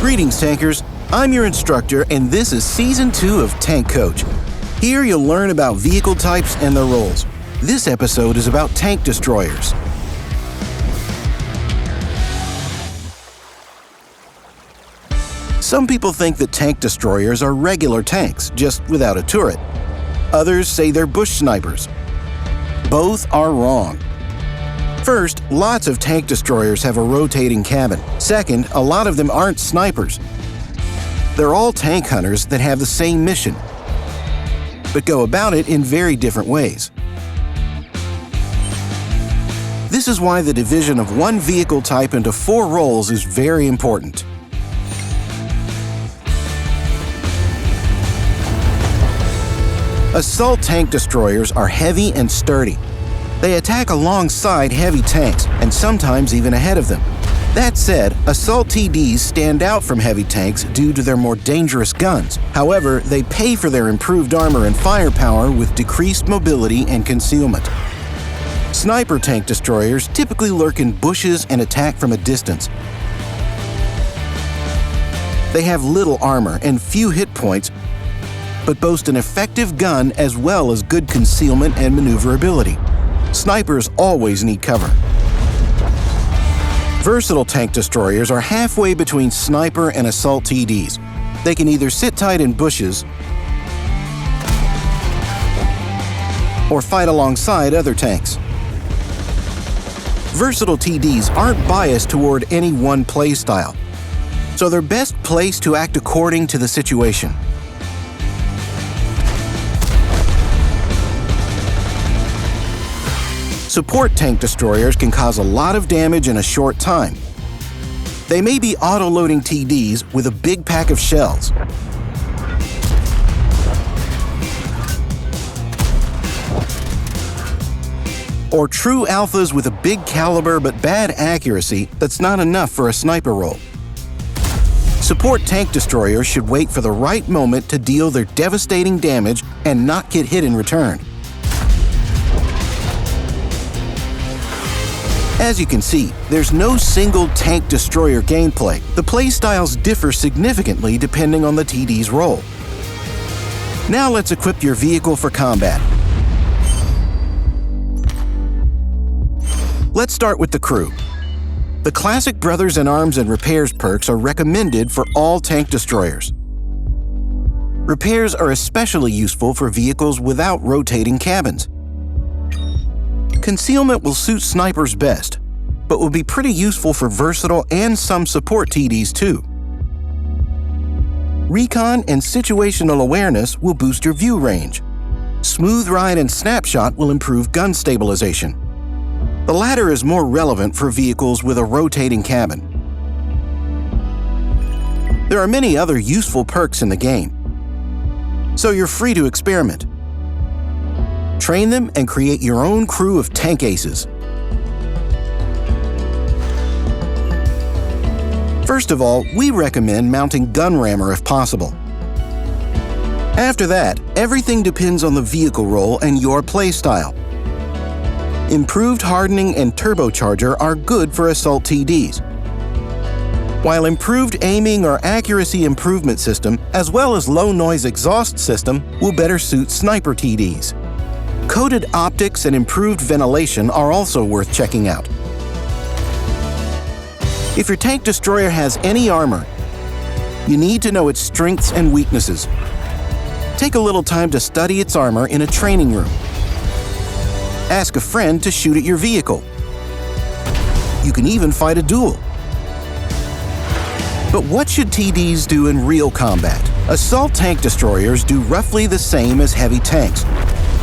Greetings, tankers. I'm your instructor, and this is Season 2 of Tank Coach. Here you'll learn about vehicle types and their roles. This episode is about tank destroyers. Some people think that tank destroyers are regular tanks, just without a turret. Others say they're bush snipers. Both are wrong. First, lots of tank destroyers have a rotating cabin. Second, a lot of them aren't snipers. They're all tank hunters that have the same mission, but go about it in very different ways. This is why the division of one vehicle type into 4 roles is very important. Assault tank destroyers are heavy and sturdy. They attack alongside heavy tanks, and sometimes even ahead of them. That said, assault TDs stand out from heavy tanks due to their more dangerous guns. However, they pay for their improved armor and firepower with decreased mobility and concealment. Sniper tank destroyers typically lurk in bushes and attack from a distance. They have little armor and few hit points, but boast an effective gun as well as good concealment and maneuverability. Snipers always need cover. Versatile tank destroyers are halfway between sniper and assault TDs. They can either sit tight in bushes or fight alongside other tanks. Versatile TDs aren't biased toward any one playstyle, so they're best placed to act according to the situation. Support tank destroyers can cause a lot of damage in a short time. They may be auto-loading TDs with a big pack of shells. Or true alphas with a big caliber but bad accuracy that's not enough for a sniper role. Support tank destroyers should wait for the right moment to deal their devastating damage and not get hit in return. As you can see, there's no single tank destroyer gameplay. The playstyles differ significantly depending on the TD's role. Now let's equip your vehicle for combat. Let's start with the crew. The classic Brothers in Arms and Repairs perks are recommended for all tank destroyers. Repairs are especially useful for vehicles without rotating cabins. Concealment will suit snipers best, but will be pretty useful for versatile and some support TDs too. Recon and situational awareness will boost your view range. Smooth ride and snapshot will improve gun stabilization. The latter is more relevant for vehicles with a rotating cabin. There are many other useful perks in the game, so you're free to experiment. Train them and create your own crew of tank aces. First of all, we recommend mounting gun rammer if possible. After that, everything depends on the vehicle role and your playstyle. Improved hardening and turbocharger are good for assault TDs, while improved aiming or accuracy improvement system, as well as low noise exhaust system, will better suit sniper TDs. Coated optics and improved ventilation are also worth checking out. If your tank destroyer has any armor, you need to know its strengths and weaknesses. Take a little time to study its armor in a training room. Ask a friend to shoot at your vehicle. You can even fight a duel. But what should TDs do in real combat? Assault tank destroyers do roughly the same as heavy tanks.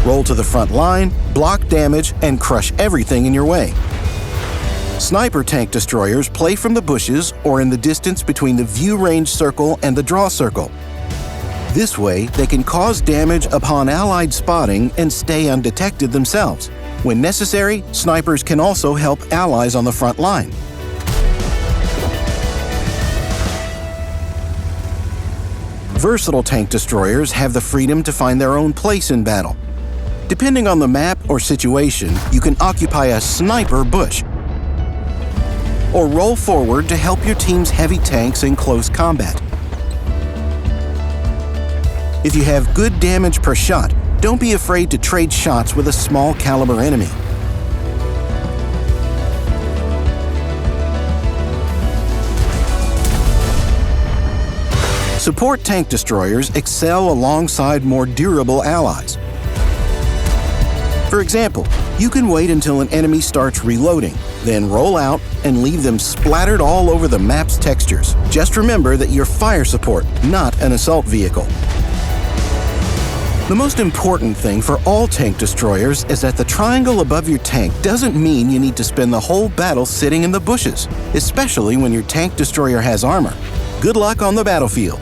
Roll to the front line, block damage, and crush everything in your way. Sniper tank destroyers play from the bushes or in the distance between the view range circle and the draw circle. This way, they can cause damage upon allied spotting and stay undetected themselves. When necessary, snipers can also help allies on the front line. Versatile tank destroyers have the freedom to find their own place in battle. Depending on the map or situation, you can occupy a sniper bush. or roll forward to help your team's heavy tanks in close combat. If you have good damage per shot, don't be afraid to trade shots with a small caliber enemy. Support tank destroyers excel alongside more durable allies. For example, you can wait until an enemy starts reloading, then roll out and leave them splattered all over the map's textures. Just remember that you're fire support, not an assault vehicle. The most important thing for all tank destroyers is that the triangle above your tank doesn't mean you need to spend the whole battle sitting in the bushes, especially when your tank destroyer has armor. Good luck on the battlefield!